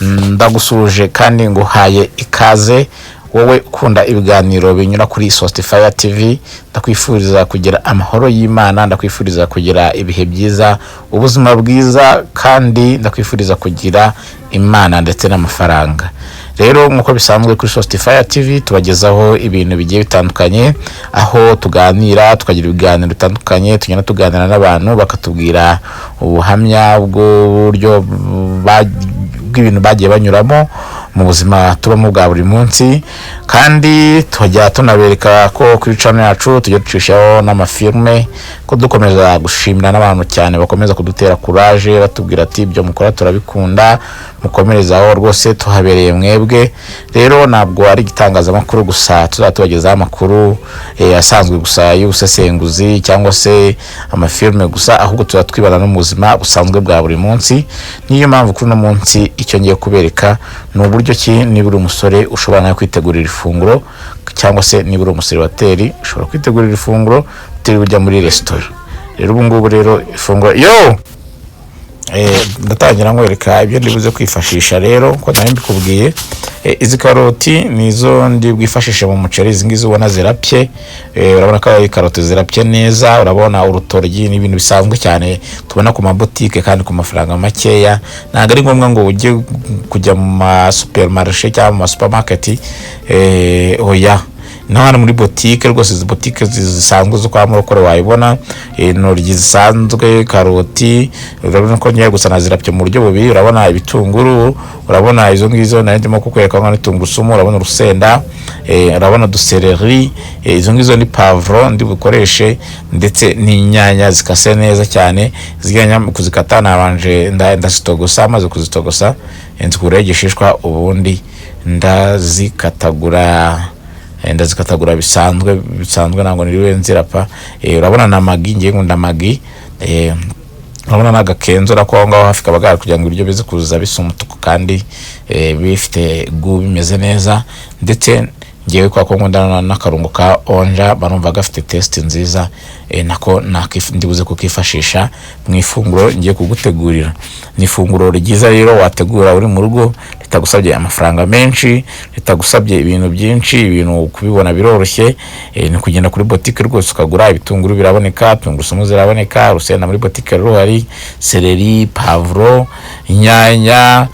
ndagusuje kandi nguhaye ikaze wowe ukunda ibiganiro binyura kuri Sostify TV. Ndakwifuriza kugira amahoro y'Imana, ndakwifuriza kugira ibihe byiza, ubuzima bwiza, kandi ndakwifuriza kugira Imana ndetse n'amafaranga. Rero nkuko bisanzwe kuri Sostify TV tubagezaho ibintu bigiye bitandukanye, aho tuganira tukagira ibiganiro bitandukanye, tugenda tuganira n'abantu bakatubwira ubuhamya bw'uburyo bw'ibintu bagiye banyuramo mu buzima tubamo bwa buri munsi, kandi tujya tunabereka ko kuri channel yacu tujya ducishaho n'amafilme, ko dukomeza gushimira n'abantu cyane bakomeza kudutera courage batubwira ati ibyo mukora turabikunda, mukomerezaho rwose tuhabereye mwebwe. Rero ntabwo ari igitangazamakuru gusa tuzatubagezaho amakuru asanzwe gusa y'ubusesenguzi cyangwa se amafilme gusa, ahubwo tuzatwibana no mu buzima busanzwe bwa buri munsi. Niyo mpamvu kuri no munsi icyo ngiye kubereka ni uburyo ki niba uri umusore ushobora nawe kwitegurira ifunguro, cyangwa se niba uri umuseribateri ushobora kwitegurira ifunguro utiriwe ujya muri restaurant. Rero ubu ngubu rero ifunguro ndatangira nkwereka ibyo ndibuze kwifashisha. Rero ko nari mbikubwiye, izi karoti nizo ndi bwifashishe mu muceri. Izi ngizi ubona zirapye, urabona ko ari karoti zirapye neza. Urabona urutoryi n'ibintu bisanzwe cyane tubona ku mabotike kandi ku mafaranga makeya. Ntabwo ari ngombwa ngo ujye kujya mu ma supermarché cyangwa mu ma supermarket, oya, n'ahandi muri botike rwose. Izi botike zisanzwe zo kwa Murokore wayibona, intoryi zisanzwe, karoti, urabona ko ngiye gusa nazirapye mu buryo bubiri. Urabona ibitunguru, urabona izo ngizo nari ndimo kukwereka nka tungurusumu, urabona urusenda, urabona duseleri, izo ngizo ni pavro ndi bukoreshe, ndetse n'inyanya zikase neza cyane. Ziganya kuzikata nabanje ndazitogosa, maze kuzitogosa nzikura igishishwa, ubundi ndazikatagura bisanzwe ntabwo niriwe nzirapa. Urabona na magi, ngiye ngunda magi, urabona n'agakenzo nako ngaho hafi kabagara kugira ngo ibiryo bize kuza bisa umutuku kandi bifite bimeze neza. Ndetse ngiye kwa ko ngunda n'akarungo ka onja, barumva gafite taste nziza, nako ndibuze kukifashisha mu ifunguro ngiye kugutegurira. Ni ifunguro ryiza rero wategura uri mu rugo, litagusabye amafaranga menshi, litagusabye ibintu byinshi, ibintu kubibona biroroshye. Ni kugenda kuri botike rwose ukagura ibitunguru, biraboneka, tungurusumu ziraboneka, urusenda muri botike ruhari, seleri, pavro, inyanya,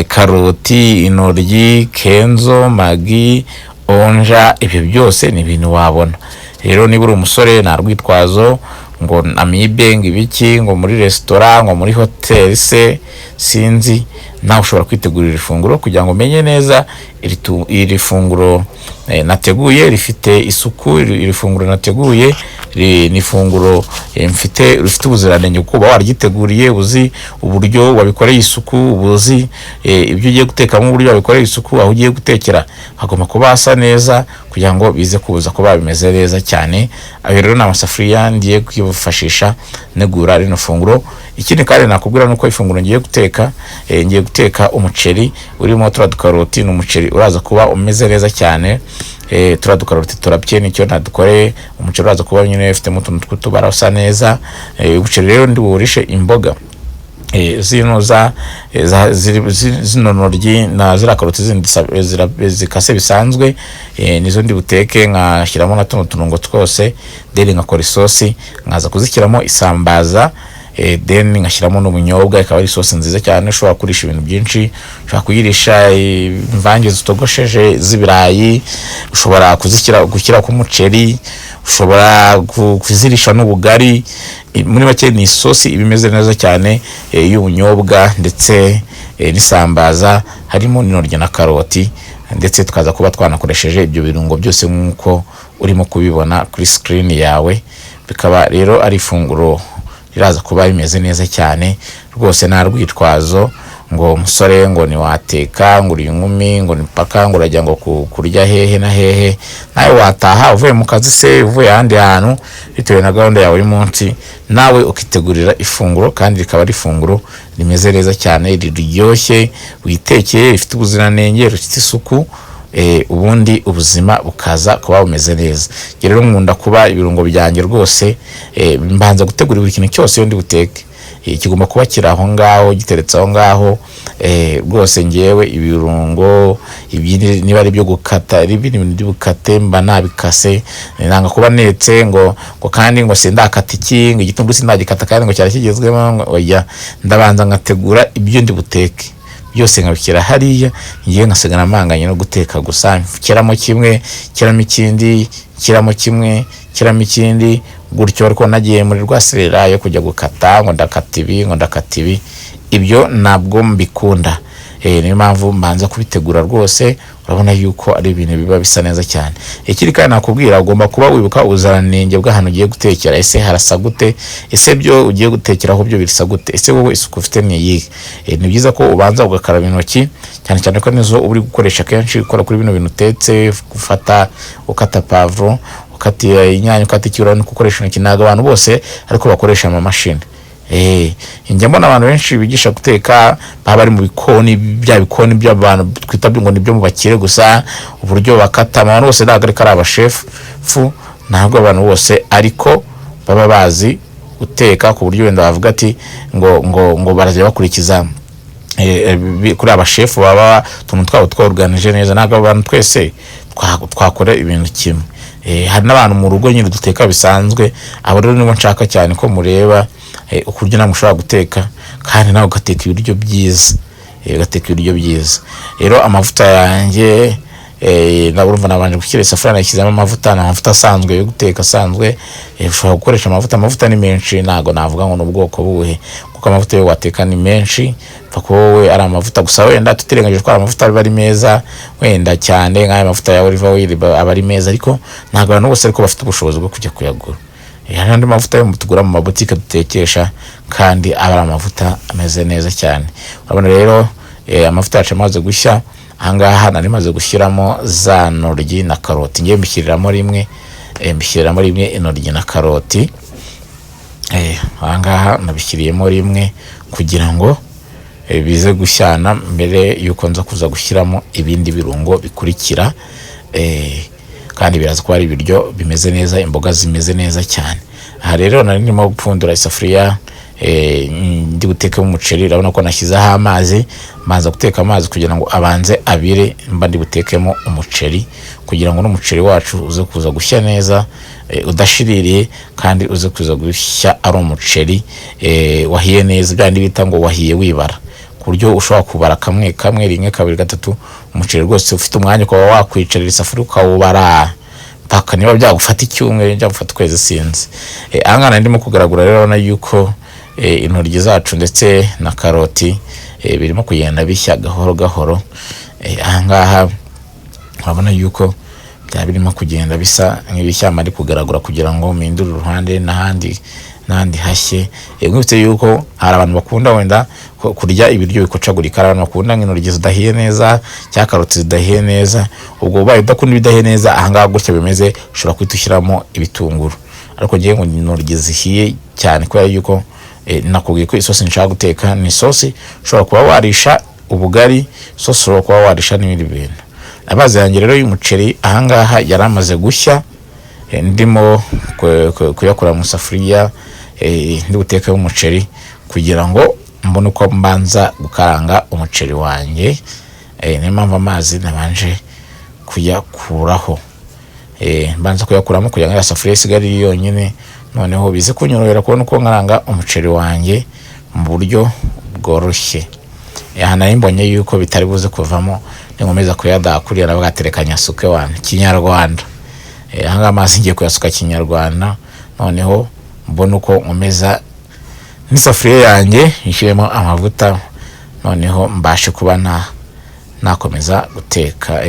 karoti, intoryi, kenzo, magi, onja, ibyo byose ni ibintu wabona. Rero niba uri umusore nta rwitwazo ngo amibe ibiki, ngo muri restaurant, ngo muri hotel se sinzi, nawe ushobora kwitegurira ifunguro kugira ngo umenye neza iri funguro nateguye rifite isuku. Iri funguro nateguye ni ifunguro rifite ubuziranenge, kuba waryiteguriye, uzi uburyo wabikoreye isuku, ubuzi ibyo ugiye guteka mu buryo wabikoreye isuku, aho ugiye gutekera hagomba kuba hasa neza kugira ngo bize kuza kuba bimeze neza cyane. Ayo rero ni amasafuriya ngiye kwifashisha negura rino funguro. Ikindi kandi nakubwira nuko ifunguro ngiye guteka umuceri urimo turadukaroti. N'umuceri uraza kuba umeze neza cyane, turadukaroti turapye, nicyo nadukoreye. Umuceri uraza kuba nyine ufite utuntu tw'utubara usa neza. Umuceri rero ndi burishe imboga zino noryi na zira karoti zindi zikase bisanzwe, nizo ndi buteke. Nkashyiramo na tuno tunungo twose, deni nkakora isosi, nkaza kuzishyiramo isambaza, then ngashyiramo n'ubunyobwa. Ikaba ari isosi nziza cyane, ushobora kurisha ibintu byinshi. Ushobora kuyirisha imvange zitogosheje z'ibirayi, ushobora gushyira ku muceri, ushobora kuzirisha n'ubugari. Muri make ni isosi ibimeze neza cyane y'ubunyobwa ndetse n'isambaza, harimo n'intoryi na karoti, ndetse tukaza kuba twanakoresheje ibyo birungo byose nk'uko urimo kubibona kuri screen yawe. Bikaba rero ari ifunguro riraza kuba bimeze neza cyane rwose. Nta rwitwazo ngo umusore ngo ni wateka, ngo uri inkumi, ngo ni paka, ngo urajya ngo kurya hehe na hehe. Nawe wataha uvuye mu kazi se, uvuye ahandi hantu, bitewe na gahunda yawe y'umunsi, nawe ukitegurira ifunguro, kandi rikaba ari ifunguro rimeze neza cyane, riryoshye, witekeye, rifite ubuziranenge, rifite isuku, ubundi ubuzima bukaza kuba bumeze neza. Rero nkunda kuba ibirungo byanjye rwose mbanza gutegura buri kintu cyose yo ndi buteke. kigomba kuba kiri aho ngaho giteretse aho ngaho. Rwose ngewe ibirungo niba ari byo gukata ibintu by'ubukate mba nabikase, nanga kuba netse ngo kandi ngo sindakata iki ngo igitunguru sindagikata kandi ngo cyari kigezwemo. Oya, ndabanza ngategura ibyo ndi buteke byose nkabikira hariya, ngiye ngasigana amanganye no guteka gusa. Kiramo kimwe, kiramo ikindi, kiramo kimwe, kiramo ikindi, gutyo. Ariko nagiye muri rwasirira yo kujya gukata ngo ndakata ibi ngo ndakata ibi, ibyo ntabwo mbikunda. Niyo mpamvu mbanza kubitegura rwose. Urabona yuko ari ibintu biba bisa neza cyane. Ikiri kandi nakubwira, ugomba kuba wibuka ubuziranenge bw'ahantu ugiye gutekera. Ese harasa gute? Ese byo ugiye gutekeraho byo birasa gute? Ese wowe isuku ufite ni iyihe? Ni byiza ko ubanza ugakaraba intoki, cyane cyane ko nizo uri gukoresha kenshi ukora kuri bino bintu utetse. Gufata ukata pavuro, ukata inyanya, ukata ikirungo, ukoresha intoki. Ntabwo abantu bose ariko bakoresha amamashini. Njya mbona abantu benshi bigisha guteka baba bari mu bikoni, bya bikoni by'abantu twita ngo nibyo mu bakire gusa, uburyo bakata. Abantu bose ntabwo ari abashefu, ntabwo abantu bose ariko baba bazi guteka ku buryo wenda bavuga ati ngo barazajya bakurikiza kuri abashefu baba tuntu twabo tworganije neza. Ntabwo abantu twese twakora ibintu kimwe. Hari n'abantu mu rugo nyine duteka bisanzwe. Abo rero nibo nshaka cyane ko mureba ukuryo namwe ushobora guteka kandi nawe ugateka ibiryo byiza. Rero amavuta yanjye urumva nabanje gushyira isafuriya, nashyizemo amavuta. Amavuta asanzwe yo guteka asanzwe. Ushobora gukoresha amavuta ni menshi, ntabwo navuga ngo n'ubwoko buhe, kuko amavuta yo wateka ni menshi. Kuko wowe ari amavuta gusa, wenda tutirengagije ko amavuta ari meza wenda cyane nk'aya mavuta ya olive oil aba ari meza, ariko ntabwo abantu bose ariko bafite ubushobozi bwo kujya kuyagura. Hari andi mavuta yo tugura mu mabutike dutekesha kandi aba ari amavuta ameze neza cyane. Urabona rero amavuta yacu amaze gushya. Ahangaha nari maze gushyiramo za noryi na karoti. Ngiye mbishyiriramo rimwe intoryi na karoti. Ahangaha nabishyiriyemo rimwe kugira ngo bize gushyana mbere yuko nza kuza gushyiramo ibindi birungo bikurikira. Kandi biraza kuba ari ibiryo bimeze neza, imboga zimeze neza cyane. Aha rero nari ndimo gupfundura isafuriya ndi gutekamo umuceri. Urabona ko nashyizeho amazi, maze guteka amazi kugira ngo abanze abire, mba ndi butekemo umuceri kugira ngo n'umuceri wacu uze kuza gushya neza, udashiririye, kandi uze kuza gushya ari umuceri wahiye neza, byandi bita ngo wahiye wibara, ku buryo ushobora kubara kamwe, rimwe, kabiri, gatatu. Umuceri rwose ufite umwanya ukaba wakwicarira isafuriya ukawubara paka niba byagufata icyumweru, byagufata ukwezi sinzi. Ahangaha ndimo kugaragura rero urabona yuko intoryi zacu ndetse na karoti birimo kugenda bishya gahoro gahoro. Ahangaha urabona yuko byaba birimo kugenda bisa nk'ibishyamba ari kugaragura kugira ngo mpindure uruhande n'ahandi hashye. Mwibutse yuko hari abantu bakunda wenda kurya ibiryo bikocagurika, abantu bakunda nk'intoryi zidahiye neza cyangwa karoti zidahiye neza. Ubwo ubaye udakunda ibidahiye neza, ahangaha gutya bimeze ushobora kwita ushyiramo ibitunguru. Ariko ngiye ngo intoryi zihiye cyane kubera yuko nakubwiye ko isosi nshaka guteka ni isosi ushobora kuba warisha ubugari, isosi ushobora kuba warisha n'ibindi bintu. Amazi yanjye rero y'umuceri ahangaha yari amaze gushya. Ndimo kuyakura mu safuriya ndi guteka umuceri kugira ngo mbone uko mbanza gukaranga umuceri wanjye. Niyo mpamvu amazi nabanje kuyakuraho. Mbanza kuyakuramo kugira ngo safuriya isigare yonyine, noneho bize kunyorohera kubona uko nkaranga umuceri wanjye mu buryo bworoshye. Aha nari mbonye yuko bitari buze kuvamo, ninkomeza kuyadakuriya navuga aterekanya suke wanjye kinyarwanda. Ahangaha amazi ngiye kuyasuka kinyarwanda, noneho mbona uko nkomeza n'isafuriya yanjye ishyiremo amavuta, noneho mbashe kuba nakomeza guteka.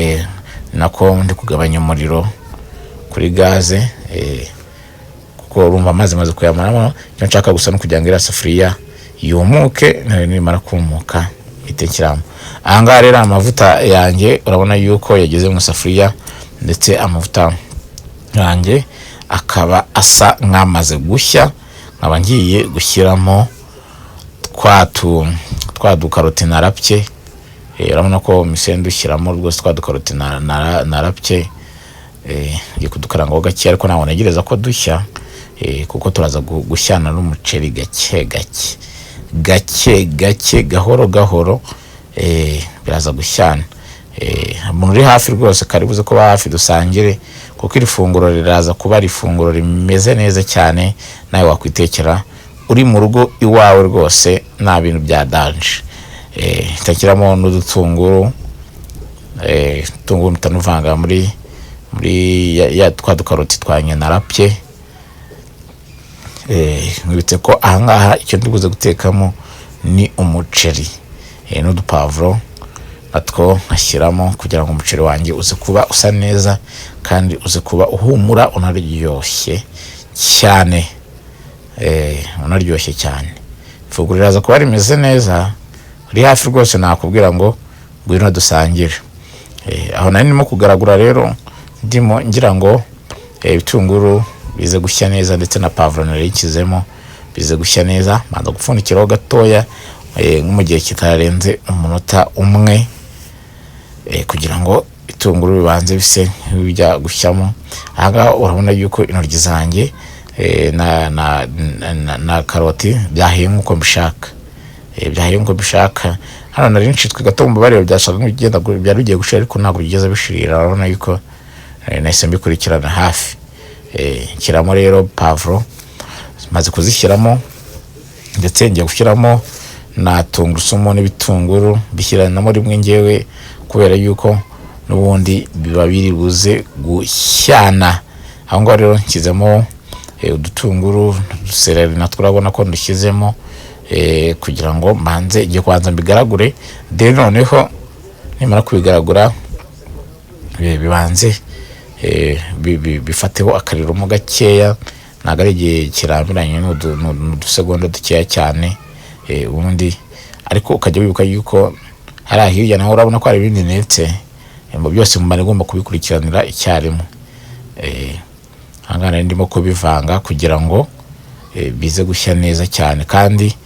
Nako ndi kugabanya umuriro kuri gaze, kuko urumva amazi maze kuyamaramo. Icyo nshaka gusa no kugira ngo iriya safuriya yumuke, nimara kumuka itekeramo. Ahangaha rero amavuta yanjye urabona yuko yageze mu safuriya, ndetse amavuta yanjye akaba asa nk'amaze gushya. Nkaba ngiye gushyiramo twa dukaroti narapye. Urabona ko misende ushyiramo rwose twa dukaroti narapye. Ngiye kudukarangaho gake, ariko ntabwo ntegereza ko dushya kuko turaza gushyana n'umuceri gake gake. gake gake gahoro gahoro biraza gushyana. Umuntu uri hafi rwose karibuze kuba hafi dusangire, kuko iri funguro riraza kuba ari ifunguro rimeze neza cyane nawe wakwitekera uri mu rugo iwawe rwose nta bintu bya danje. Takiramo n'udutunguru mutanuvanga muri ya twa dukaroti twa nyenarapye. Nkibitse ko ahangaha icyo ndiguze gutekamo ni umuceri n'udupavuro natwo nkashyiramo kugira ngo umuceri wanjye uze kuba usa neza kandi uze kuba uhumura unaryoshye cyane. Unaryoshye cyane. Ifunguro riraza kuba rimeze neza, uri hafi rwose nakubwira ngo ngwino dusangire. Aho nari ndimo kugaragura rero ndimo ngira ngo ibitunguru bize gushya neza ndetse na pavuro nari ikizemo bize gushya neza. Manza gupfundikiraho gatoya nko mu gihe kitarenze umunota umwe kugira ngo itunguru bibanze bise bijya gushyamo. Aha urabona yuko intoryi zanjye na karoti byahiye nkuko mbishaka. Byahiye nkuko mbishaka. Hano nari ncitwe gato mu bariro byashaka ngigenda byari bigiye gushira ariko ntabwo bigeze bishirira. Urabona yuko nahise mbikurikirana hafi. Kiramo rero pavuro maze kuzishyiramo ndetse ngiye gushyiramo na tungurusumu n'ibitunguru bishyiranamo rimwe ngewe kubera yuko n'ubundi biba biri buze gushyana. Aho ngaho rero nkizemo udutunguru dusereri natwo urabona ko ndushyizemo kugira ngo manze igiye kwanza mbigaragure. Noneho nimara kubigaragura bibanze bifateho akariro mu gakeya, ntabwo ari igihe kirambiranye n'udusegonda dukeya cyane ubundi. Ariko ukajya wibuka yuko hari hirya naho urabona ko hari ibindi ndetse byose mu igomba kubikurikiranira icyarimwe. Hangana ndimo kubivanga kugira ngo bize gushya neza cyane, kandi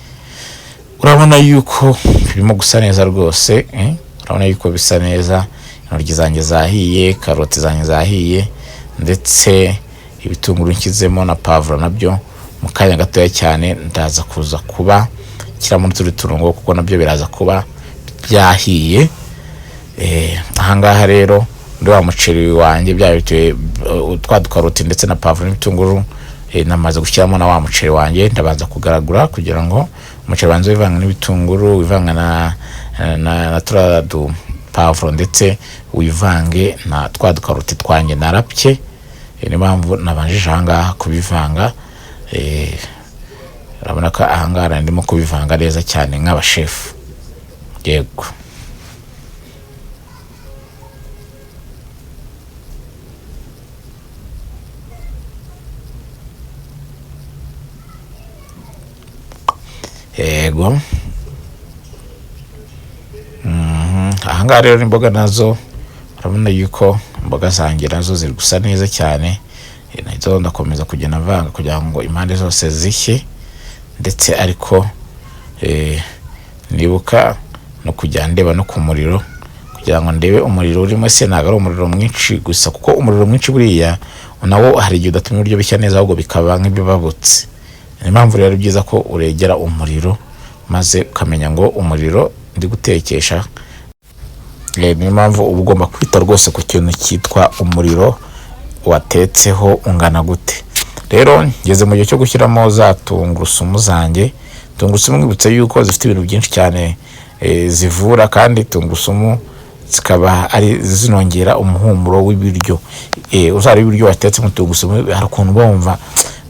urabona yuko birimo gusa neza rwose. Urabona yuko bisa neza. Intoryi zanjye zahiye, karoti zanjye zahiye, ndetse ibitunguru nkizemo na pavuro nabyo mu kanya gatoya cyane ndaza kuza kuba kiramo n'utundi turungo kuko nabyo biraza kuba byahiye. Ahangaha rero ndi wa muceri wanjye byabituye twa dukaroti ndetse na pavuro n'ibitunguru namaze gushyiramo na wa muceri wanjye ndabanza kugaragura kugira ngo umuceri wanjye wivanga n'ibitunguru, wivanga na turadu pavuro ndetse wivange na twa dukaroti twanjye narapye. Niyo mpamvu nabanjije ahangaha kubivanga. Urabona ko ahangaha ndimo kubivanga neza cyane nk'abashefu. Yego. Yego. Ahangaha rero imboga nazo urabona yuko imboga zanjye nazo ziri gusa neza cyane. Nazo ndakomeza kugenda vanga kugira ngo impande zose zishye, ndetse ariko nibuka no kujya ndeba no ku muriro kugira ngo ndebe umuriro urimo se ntabwo ari umuriro mwinshi gusa, kuko umuriro mwinshi buriya nawo hari igihe udatuma ibiryo bishya neza ahubwo bikaba nk'ibibabutse. Niyo mpamvu rero byiza ko uregera umuriro maze ukamenya ngo umuriro ndi gutekesha. Niyo mpamvu uba ugomba kwita rwose ku kintu cyitwa umuriro watetseho ungana gute. Rero ngeze mu gihe cyo gushyiramo za tungurusumu zanjye. Tungurusumu ngibutse yuko zifite ibintu byinshi cyane zivura, kandi tungurusumu zikaba ari zinongera umuhumuro w'ibiryo. Uzari ibiryo watetse mu tungurusumu hari ukuntu bumva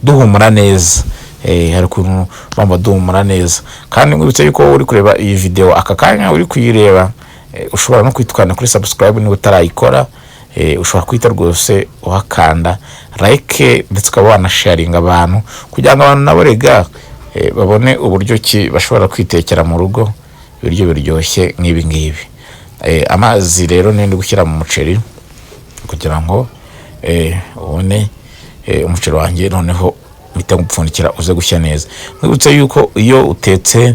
duhumura neza. Hari ukuntu bumva duhumura neza. Kandi ngibutse yuko uri kureba iyi video aka kanya uri kuyireba ushobora no kwitwana kuri subscribe niba utarayikora. Ushobora kwita rwose uhakanda like ndetse ukaba wanasharinga abantu kugira ngo abantu nabo rega babone uburyo ki bashobora kwitekera mu rugo ibiryo biryoshye nk'ibi ngibi. Amazi rero ndi gushyira mu muceri kugira ngo ubone umuceri wanjye noneho mpita gupfundikira uze gushya neza. Mwibutse yuko iyo utetse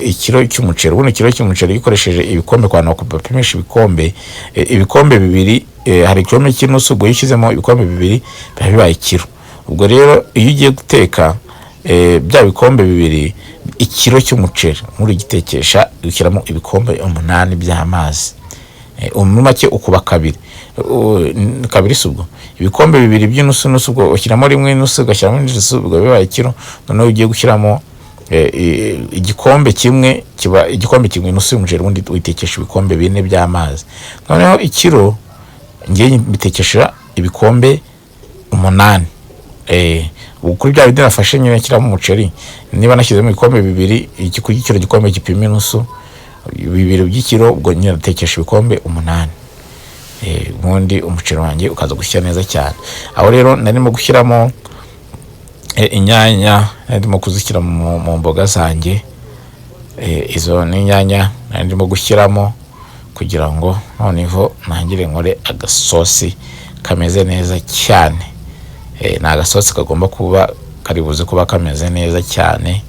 ikiro cy'umuceri, ubundi ikiro cy'umuceri gikoresheje ibikombe kwa nako bapimisha ibikombe bibiri, hari igikombe cy'inusu ubwo yishyizemo ibikombe bibiri biba bibaye ikiro. Ubwo rero iyo ugiye guteka bya bikombe bibiri ikiro cy'umuceri muri gitekesha ukiramo ibikombe 8 by'amazi. Muri make ukuba kabiri subwo ibikombe 2 by'inusu nusu ubwo ukiramo rimwe nusu ugashyiramo n'inzusu ubwo bibaye ikiro. Noneho ugiye gushyiramo igikombe kimwe nusu y'umuceri ubundi witekesha ibikombe 4 by'amazi. Noneho ikiro ngiye bitekesha ibikombe 8. Ukuri bya bindi nafashe nyine kiramo umuceri niba nashyizemo ibikombe 2 ikiro gikombe gipima inusu 2 by'ikiro ubwo nyine natekesha ibikombe 8. Ubundi umuceri wanjye ukaza gushya neza cyane. Aho rero narimo gushyiramo inyanya, narimo kuzishyira mu mboga zanjye. Izo ni inyanya narimo gushyiramo kugira ngo noneho nangire nkore agasosi kameze neza cyane. Na agasosi kagomba kuba karibuze kuba kameze neza cyane.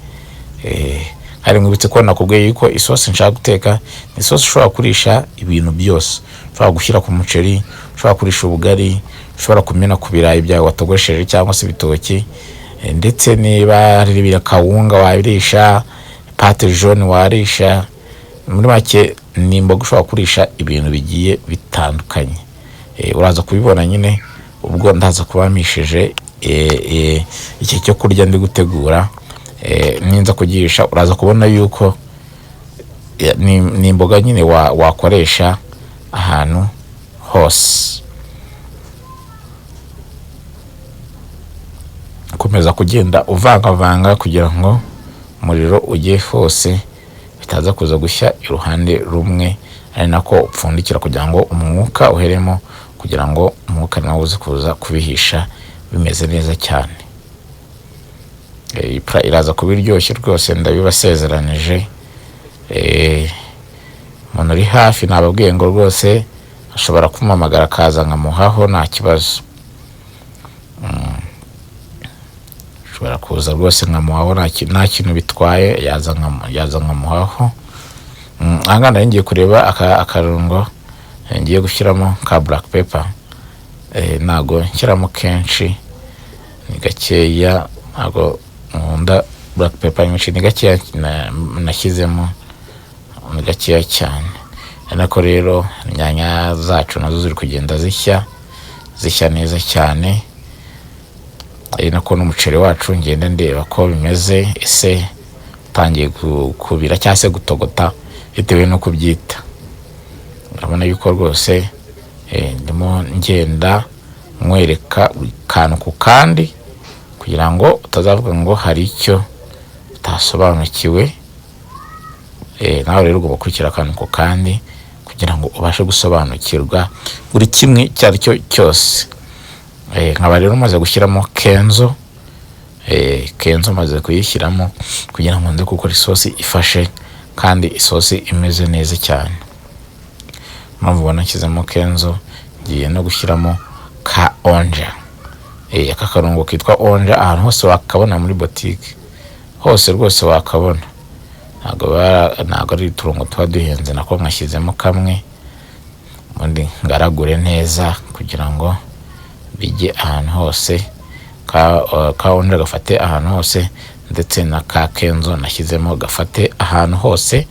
Hari nkubitse ko nakubwiye yuko isosi nshaka guteka ni isosi ushobora kurisha ibintu byose. Ushobora gushyira ku muceri, ushobora kurisha ubugari, ushobora kumena ku birayi byawe watogosheje cyangwa se ibitoki, ndetse niba ari kawunga warisha, pate jaune warisha. Muri make ni imboga ushobora kurisha ibintu bigiye bitandukanye. Uraza kubibona nyine ubwo ndaza kubamishije iki cyo kurya ndi gutegura. Ninza kugirisha uraza kubona yuko ni imboga nyine wakoresha ahantu hose. Komeza kugenda uvanga kugira ngo umuriro ujye hose bitaza kuza gushya iruhande rumwe, ari nako upfundikira kugira ngo umwuka uheremo, kugira ngo umwuka nawe uze kuza kubihisha bimeze neza cyane. Iraza kubiryoshye rwose ndabibasezeranije. Umuntu uri hafi nababwiye ngo rwose ashobora kumamagara akaza nkamuhaho nta kibazo. Ashobora kuza rwose nkamuhaho nta kintu bitwaye, yaza nkamuhaho. Ahangana ngiye kureba akarungo ngiye gushyiramo ka black pepper. Nago nshyiramo kenshi, ni gakeya, nago nkunda black pepper nyinshi, ni gakeya nashyizemo, ni gakeya cyane. Nako rero inyanya zacu nazo ziri kugenda zishya neza cyane. Nako n'umuceri wacu ngenda ndeba ko bimeze, ese utangiye kubira cyangwa se gutogota bitewe no kubyita. Urabona yuko rwose ndimo ngenda mwereka kantu ku kandi kugira ngo utazavuga ngo hari icyo utasobanukiwe. Nawe rero ugomba gukurikira akantu ku kandi kugira ngo ubashe gusobanukirwa buri kimwe cyari cyo cyose. Nkaba rero maze gushyiramo kenzo maze kuyishyiramo kugira ngo nze gukora isosi ifashe kandi isosi imeze neza cyane. Mpamvu ubona nshyizemo kenzo, ngiye no gushyiramo ka onja. Aka karungo kitwa onja ahantu hose wakabona muri boutique hose rwose wakabona. Ntabwo ari uturungo tuba duhenze, nako nkashyizemo kamwe ubundi ngaragure neza kugira ngo bijye ahantu hose. Ka onja gafate ahantu hose, ndetse na ka kenzo nashyizemo gafate ahantu hose,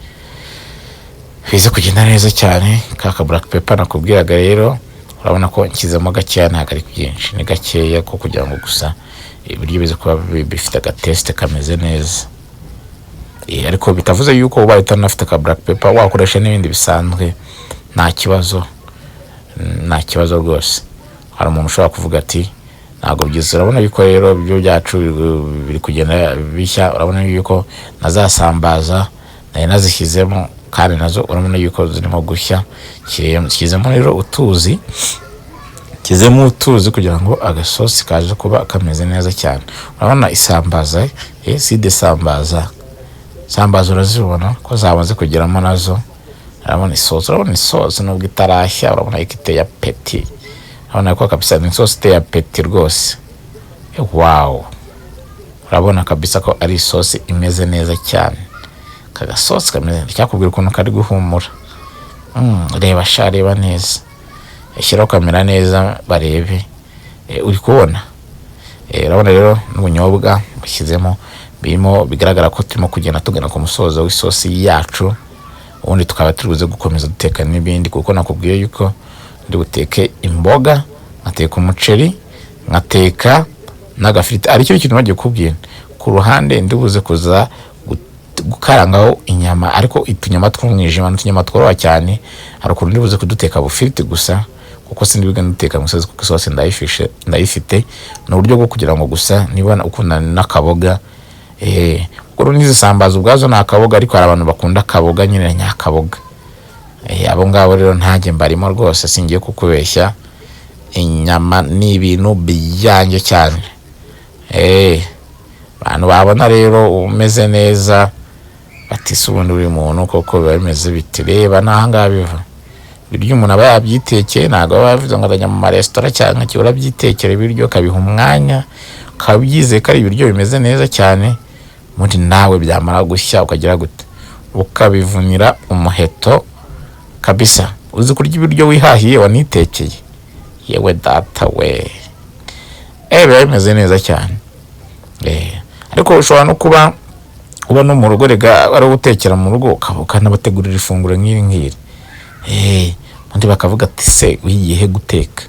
bize kugenda neza cyane. Ka black pepper nakubwiraga rero urabona ko nshyizemo gakeya, ntabwo ari byinshi, ni gakeya ko kugira ngo gusa ibiryo bize kuba bifite agateste kameze neza. Ariko bitavuze yuko ubaye utanafite ka black pepper wakoresha n'ibindi bisanzwe, nta kibazo rwose. Hari umuntu ushobora kuvuga ati ntabwo byiza. Urabona yuko rero ibyo byacu biri kugenda bishya. Urabona yuko nazasambaza nari nazishyizemo kandi nazo urabona yuko zirimo gushya. Shyizemo rero utuzi kugira ngo agasosi kaje kuba kameze neza cyane. Urabona isambaza, side sambaza urazibona ko zamaze kugeramo nazo. Urabona isosi nubwo itarashya, urabona ikiteye apeti. Urabona ko kabisa ni isosi iteye apeti rwose. Wow, urabona kabisa ko ari isosi imeze neza cyane. Kagasosi kameze cyakubwira ukuntu kari guhumura. Reba neza, shyiraho kamera neza barebe. Uri kubona? Urabona rero n'ubunyobwa bushyizemo birimo bigaragara ko turimo kugenda tugana ku musozo w'isosi yacu, ubundi tukaba turibuze gukomeza duteka n'ibindi, kuko nakubwiye yuko ndi buteke imboga, nkateka umuceri, nkateka n'agafiriti. Ari cyo kintu bagiye kubwira ku ruhande, ndibuze kuza gukarangaho inyama, ariko itunyama tw'umwijima n'utunyama tworoha cyane, hari ukuntu ndibuze kuduteka bufiriti gusa, kuko sindi biga nduteka musozi, kuko isosi ndayifite n'uburyo bwo kugira ngo gusa niba ukunda n'akaboga kuri n'izisambaza ubwazo ni akaboga, ariko hari abantu bakunda akaboga nyine nyakaboga. Abo ngabo rero ntajye mbarimo rwose, singiye kukubeshya, inyama ni ibintu byanjye cyane. Abantu babona rero umeze neza batise ubundi uri muntu koko biba bimeze biti. Reba n'ahangaha biva ibiryo umuntu aba yabyitekeye, ntabwo aba yavuze ngo arajya mu maresitora cyangwa kibura byitekera ibiryo, kabiha umwanya, kabyize ko ari ibiryo bimeze neza cyane, ubundi nawe byamara gushya ukagira gute ukabivunira umuheto kabisa. Uzi kurya ibiryo wihahiye wanitekeye, yewe data we, biba bimeze neza cyane. Ariko ushobora no kuba uba no mu rugo, rega ari gutekera mu rugo ukanabategurira ifunguro nk'iri ngiri, undi bakavuga ati se wigiye he guteka,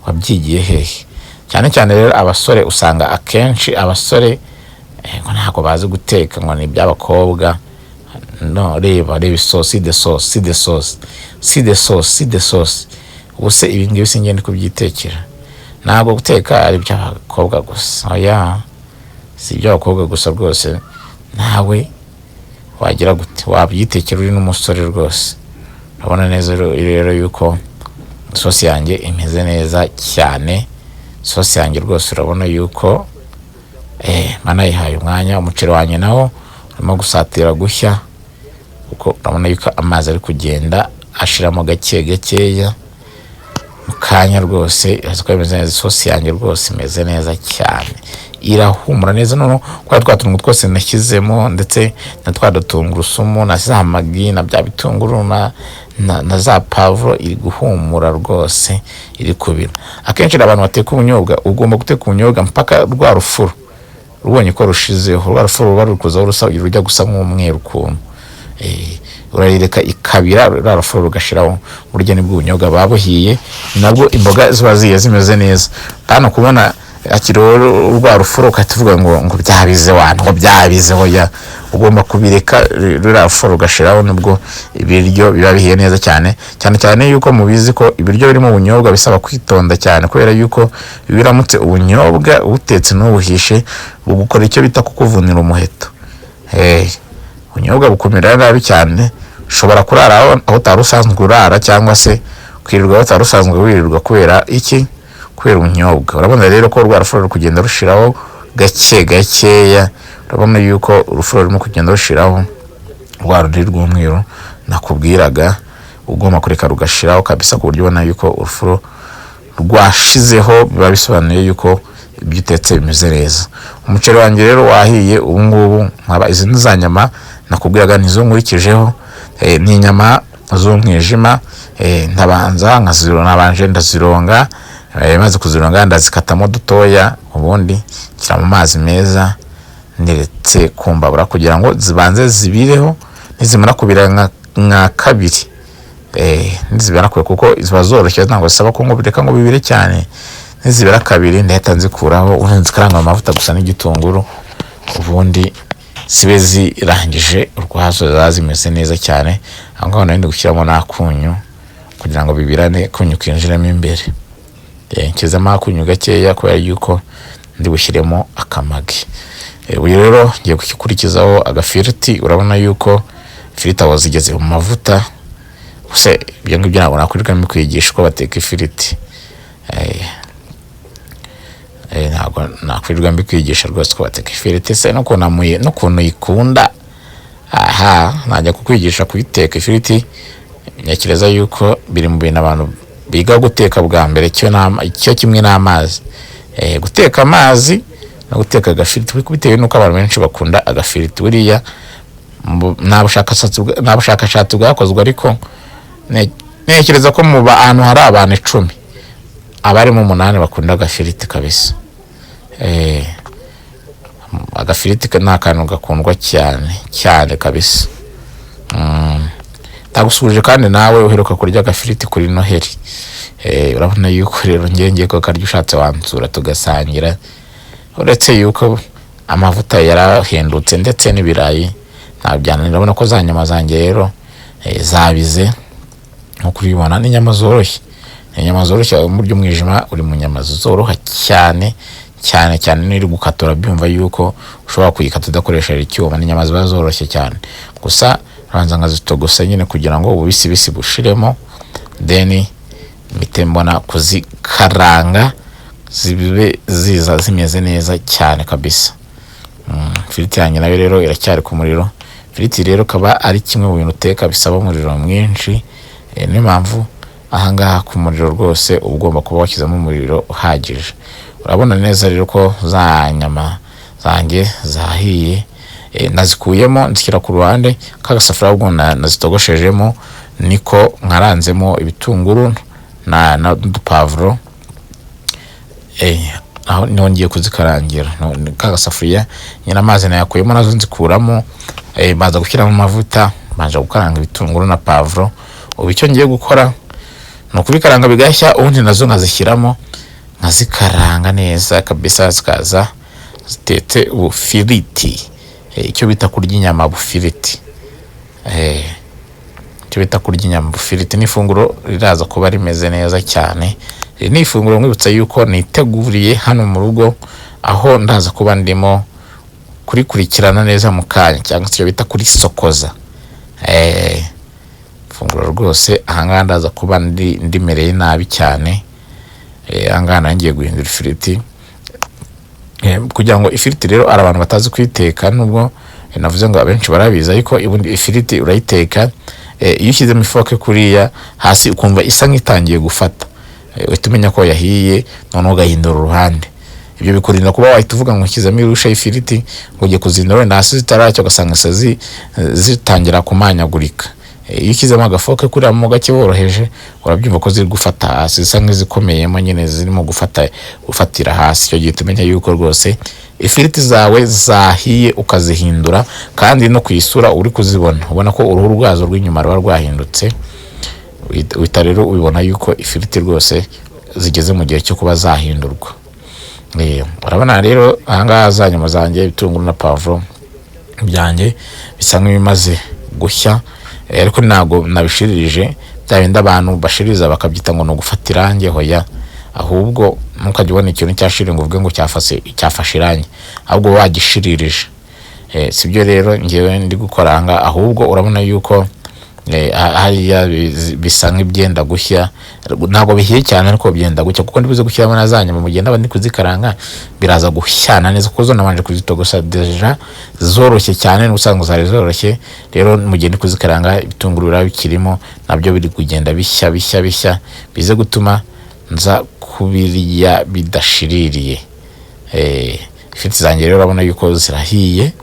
wabyigiye hehe? Cyane cyane rero abasore, usanga akenshi abasore ngo ntabwo bazi guteka, ngo ni iby'abakobwa. No, reba isosi de sauce. Ubuse ibi ngibi sinjye ndi kubyitekera, ntabwo guteka ari iby'abakobwa gusa. Oya, si iby'abakobwa gusa rwose, nawe wagira gute wabyitekera uri n'umusore rwose. Urabona neza rero yuko isosi yanjye imeze neza cyane. Isosi yanjye rwose urabona yuko manayihaye umwanya. Umuceri wanjye nawo urimo gusatira gushya, kuko urabona yuko amazi ari kugenda ashiramo gake gakeya mu kanya rwose. Aziko imeze neza isosi yanjye rwose, imeze neza cyane, irahumura neza. None kwa twatungu twose nashyizemo, ndetse na twadutungurusumu na za magi na bya bitunguru na za pavuro, iri guhumura rwose, iri kubira. Akenshi abantu bateka ubunyobwa, ugomba guteka ubunyobwa mpaka rwa rufuro rubonye ko rushizeho, rwa rufuro ruba ruri kuzaho rusa urujya gusa nk'umweru ukuntu, urayireka ikabira, rwa rufuro rugashiraho. Burya nibwo ubunyobwa babuhiye, nabwo imboga ziba ziye zimeze neza. Hano kubona akiriho rwa rufuro ukatuvuga ngo byabize wantu, ngo byabizeho ya, ugomba kubireka rwa rufuro rugashiraho, nubwo ibiryo biba bihiye neza cyane. Cyane yuko mubizi ko ibiryo birimo ubunyobwa bisaba kwitonda cyane, kubera yuko biramutse ubunyobwa ubutetse n'ubuhishe bugukora icyo bita kukuvunira umuheto. Ubunyobwa bukumira nabi cyane, ushobora kurara aho utari usanzwe urara, cyangwa se kwirirwa aho utari usanzwe wirirwa, kubera iki? Kubera ubunyobwa. Urabona rero ko rwa rufuro ruri kugenda rushiraho gake gakeya. Urabona yuko urufuro rurimo kugenda rushiraho rwa rundi rw'umweru nakubwiraga, ugomba kureka rugashiraho kabisa, ku buryo ubona yuko urufuro rwashizeho, biba bisobanuye yuko ibyo utetse bimeze neza. Umuceri wanjye rero wahiye ubu ngubu. Nkaba izi za nyama nakubwiraga nizo nkurikijeho, ni inyama z'umwijima. Nabanje ndazironga, maze kuzironga ndazikatamo dutoya, ubundi nshyira mu mazi meza, ndetse kumbabura kugira ngo zibanze zibireho. Nizimara kubira nka kabiri, nizibera kure, kuko ziba zoroshye, ntabwo zisaba ko ngo bireka ngo bibire cyane. Nizibera kabiri ndahita nzikuraho, ubundi nzikaranga amavuta gusa n'igitunguru, ubundi zibe zirangije urwazo, zazimeze neza cyane. Aho ngaho nari ndi gushyiramo n'akunyu kugira ngo bibirane, kunyu kinjiremo imbere. Nshyizemo akunyu gakeya kubera yuko ndi bushyiremo akamagi. Uyu rero ngiye gukurikizaho agafiriti. Urabona yuko ifiriti aho zigeze mu mavuta. Use ibyo ngibyo ntabwo nakwirirwa mbikwigisha uko bateka ifiriti. Ntabwo nakwirirwa mbikwigisha rwose uko bateka ifiriti, se n'ukuntu uyikunda. Najya kukwigisha kuyiteka ifiriti. Ntekereza yuko biri mu bintu abantu biga guteka bwa mbere, cyo kimwe n'amazi. Guteka amazi no guteka agafiriti bitewe n'uko abantu benshi bakunda agafiriti. Buriya nta bushakashatsi bwakozwe, ariko ntekereza ko mu bantu hari abantu 10 abarimo 8 bakunda agafiriti kabisa. agafiriti ni akantu gakundwa cyane kabisa. Tagusubije kandi nawe uheruka kurya agafiriti kuri Noheli. Urabona yuko rero ngiye ko karya ushatse wansura tugasangira, uretse yuko amavuta yarahendutse ndetse n'ibirayi ntabyananira. Urabona ko za nyama zanjye rero zabize nko kubibona, ni nyama zoroshye, inyama zoroshye mu buryo umwijima uri mu nyama zoroha cyane n'iri gukatura byumva yuko ushobora kuyikata udakoresheje icyuma. Ni nyama ziba zoroshye cyane, gusa ranza nkazitogosa nyine kugira ngo ububisi bushiremo, then mpite mbona kuzikaranga zibe ziza zimeze neza cyane kabisa. Ifiriti yanjye nayo rero iracyari ku muriro. Ifiriti rero kaba ari kimwe mu bintu uteka bisaba umuriro mwinshi, niyo mpamvu ahangaha ku muriro rwose uba ugomba kuba washyizemo umuriro uhagije. Urabona neza rero ko za nyama zanjye zahiye, nazikuyemo nzishyira ku ruhande. Kagasafuriya ubwo nazitogoshejemo niko nkaranzemo ibitunguru na dupavuro, aho niho ngiye kuzikarangira. Kagasafuriya nyina amazi nayakuyemo nazo nzikuramo, baza gushyiramo amavuta, baje gukaranga ibitunguru na pavuro. Ubu icyo ngiye gukora ni ukubikaranga bigashya, ubundi nazo nkazishyiramo nkazikaranga neza kabisa, zikaza zitetse ubufiriti, icyo bita kurya inyama bufiriti. Icyo bita kurya inyama bufiriti ni ifunguro riraza kuba rimeze neza cyane. Ni ifunguro mwibutsa yuko niteguriye hano mu rugo, aho ndaza kuba ndimo kurikurikirana neza mu kanya, cyangwa se icyo bita kuri sokoza. Ifunguro rwose ahangaha ndaza kuba ndimereye nabi cyane. Ahangaha nangiye guhindura ifiriti kugira ngo ifiriti rero ari abantu batazi kwiteka, nubwo navuze ngo abenshi barabizi, ariko ibundi ifiriti urayiteka iyo ushyizemo ifoke kuriya hasi ukumva isa nk'itangiye gufata, uhita umenya ko yahiye, noneho ugahindura uruhande. Ibyo bikurinda kuba wahita uvuga ngo nshyizemo irusha ifiriti ngo ugiye kuzindura wenda hasi zitaracyo ugasanga zitangira kumanyagurika. Iyo ushyizemo agafoke kuriya mo gake woroheje, urabyumva ko ziri gufata hasi, zisa nk'izikomeyemo nyine zirimo gufatira hasi. Icyo gihe tumenya yuko rwose ifiriti zawe zahiye, ukazihindura kandi no kuyisura uri kuzibona, ubona ko uruhu rwazo rw'inyuma ruba rwahindutse. Uhita rero ubibona yuko ifiriti rwose zigeze mu gihe cyo kuba zahindurwa. Urabona rero ahangaha za nyama zanjye, ibitunguru na pavuro byanjye bisa nk'ibimaze gushya, ariko ntabwo nabishiririje bya bindi abantu bashiriza bakabyita ngo ni ugufata irangi. Hoya, ahubwo ntukajya ubona ikintu cyashirira ngo uvuge ngo cyafashe irangi, ahubwo wagishiririje. Sibyo rero ngewe ndi gukora ahangaha, ahubwo urabona yuko hariya bisa nk'ibyenda gushya, ntabwo bihiye cyane ariko byenda gushya, kuko ndibuze gushyiramo na za nyama mu gihe ndaba ndi kuzikaranga biraza gushyana neza, kuko zo nabanje kuzitogosa deja zoroshye cyane, n'ubusanzwe zari zoroshye. Rero mu gihe ndi kuzikaranga ibitunguru biba bikirimo nabyo biri kugenda bishya bize gutuma nza kubirya bidashiririye. Ifiriti zanjye rero urabona yuko zirahiye,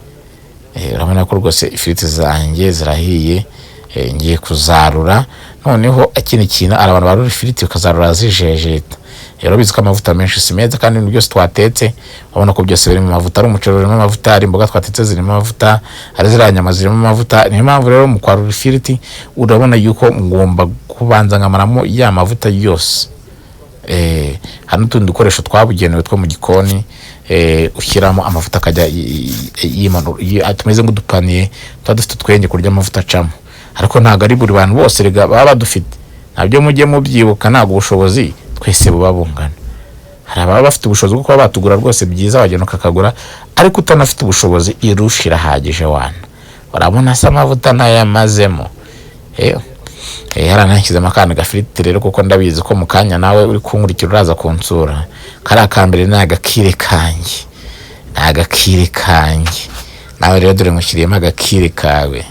urabona ko rwose ifiriti zanjye zirahiye. Ngiye kuzarura. Noneho ikindi kintu ari abantu barura ifiriti ukazarura zijejeta. Rero bizi ko amavuta menshi si meza, kandi ibintu byose twatetse urabona ko byose biri mu mavuta. Ari umuceri urimo amavuta, ari imboga twatetse zirimo amavuta, ari ziriya nyama zirimo amavuta. Niyo mpamvu rero mu kwarura ifiriti urabona yuko ngomba kubanza nkamaramo ya mavuta yose. Hano utundi dukoresho twabugenewe two mu gikoni, ushyiramo amavuta akajya tumeze nk'udupaniye tuba dufite utwenge kurya amavuta acamo. Ariko ntabwo ari buri bantu bose baba badufite, nabyo mujye mubyibuka, ntabwo ubushobozi twese buba bungana. Hari ababa bafite ubushobozi bwo kuba batugura rwose byiza, wagenda ukakagura, ariko utanafite ubushobozi irusha irahagije wana. Urabona se amavuta ntayamazemo. Haranashyizemo akandi gafiriti rero, kuko ndabizi ko mu kanya nawe uri kunkurikira uraza kunsura. Kariya kambere ni agakire kanjye, nawe rero dore ngushyiriyemo agakire kawe.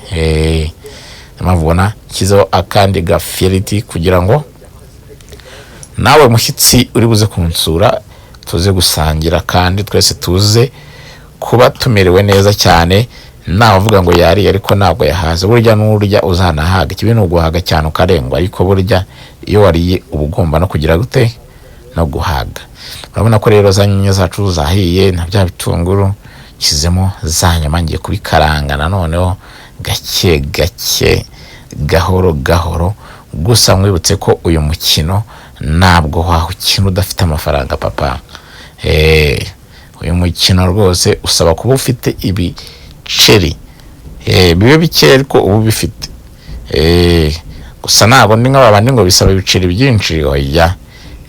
Mabona kizo akandi gafiriti kugira ngo nawe mushyitsi uri buze kunsura tuze gusangira, kandi twese tuze kuba tumerewe neza cyane. Nawe uvuga ngo yari ariko ntabwo yahaze, burya n'urya uzanahaga. Kibi no guhaga cyane ukarengwa, ariko burya iyo wariye uba ugomba no kugira gute no guhaga. Urabona ko rero za nyanya zacu zahiye na bya bitunguru nshyizemo za nyama ngiye kubikaranga noneho gake gake gahoro gahoro. Gusa mwibutse ko uyu mukino ntabwo wawukina udafite amafaranga papa. Uyu mukino rwose usaba kuba ufite ibiceri bibe bike ariko ubu bifite. Gusa ntabwo ndi nk'abandi ngo bisaba ibiceri byinshi, oya.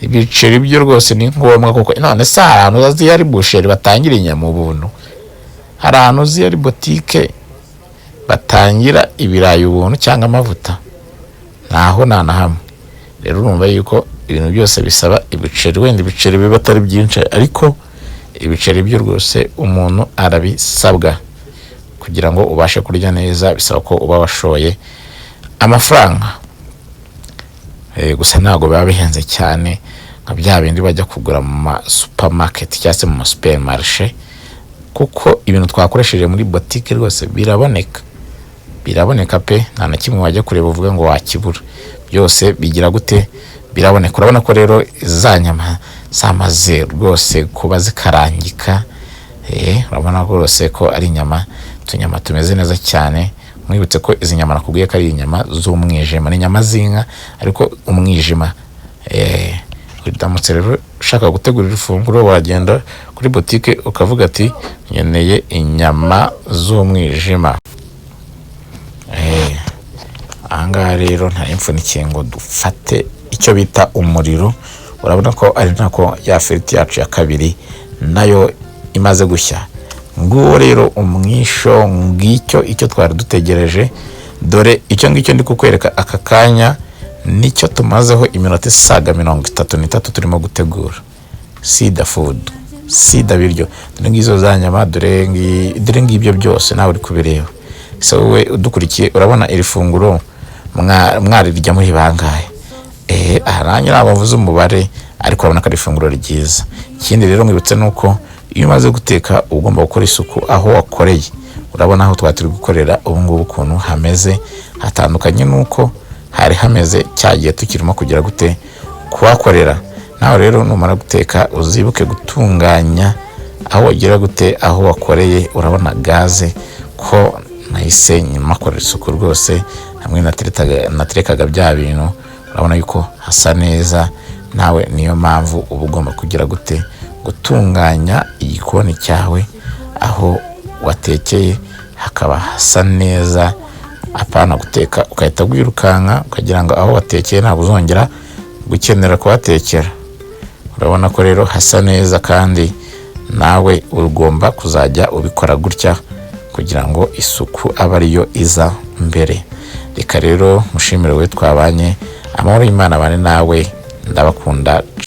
Ibiceri byo rwose ni ngombwa kuko none se ahantu uzi ari busheri batangira inyama ubuntu, hari ahantu uzi ari botike batangira ibirayi ubuntu cyangwa amavuta, naho nta na hamwe. Rero urumva yuko ibintu byose bisaba ibiceri, wenda ibiceri biba atari byinshi ariko ibiceri byo rwose umuntu arabisabwa kugira ngo ubashe kurya neza. Bisaba ko uba washoye amafaranga. Gusa ntabwo biba bihenze cyane nka bya bindi bajya kugura mu ma supermarket cyangwa se mu ma supermarché, kuko ibintu twakoresheje muri boutique rwose biraboneka pe, nta na kimwe wajya kureba uvuga ngo wakibura. Byose bigira gute, biraboneka. Urabona ko rero za nyama zamaze rwose kuba zikarangika. Urabona ko rwose ko ari inyama, tunyama tumeze neza cyane. Mwibutse ko izi nyama nakubwiye ko ari inyama z'umwijima, ni inyama z'inka ariko umwijima. Uramutse rero ushaka gutegurira ifunguro wagenda kuri boutique ukavuga ati nkeneye inyama z'umwijima. Ahangaha rero ntari mfunikiye ngo dufate icyo bita umuriro. Urabona ko ari nako ya firiti yacu ya kabiri nayo imaze gushya. Nguwo rero umwisho ngicyo icyo twari dutegereje. Dore icyo ngicyo ndi kukwereka aka kanya nicyo tumazeho iminota isaga 33 turimo gutegura. Sida food, sida biryo. Dore ngizo za nyama, dore ngibyo byose nawe uri kubireba. So wowe udukurikiye urabona iri funguro mwarirya muri bangahe? Aranyura abavuze umubare ariko urabona ko ari ifunguro ryiza. Ikindi rero mwibutse nuko iyo umaze guteka ugomba gukora isuku aho wakoreye. Urabona aho twaturi gukorera ubu ngubu ukuntu hameze hatandukanye nuko hari hameze cyagiye tukirimo kugira gute kuhakorera. Nawe rero numara guteka uzibuke gutunganya aho wagira gute aho wakoreye. Urabona gaze ko nahise nyuma korera isuku rwose hamwe naterekaga bya bintu. Urabona yuko hasa neza. Nawe niyo mpamvu uba ugomba kugira gute gutunganya igikoni cyawe aho watekeye hakaba hasa neza. Apana guteka ukahita wirukanka ukagira ngo aho watekeye ntabwo uzongera gukenera kuhatekera. Urabona ko rero hasa neza kandi nawe ugomba kuzajya ubikora gutya kugira ngo isuku aba ariyo iza mbere. Reka rero mushimire we twabanye, amahoro y'Imana bane nawe, ndabakunda.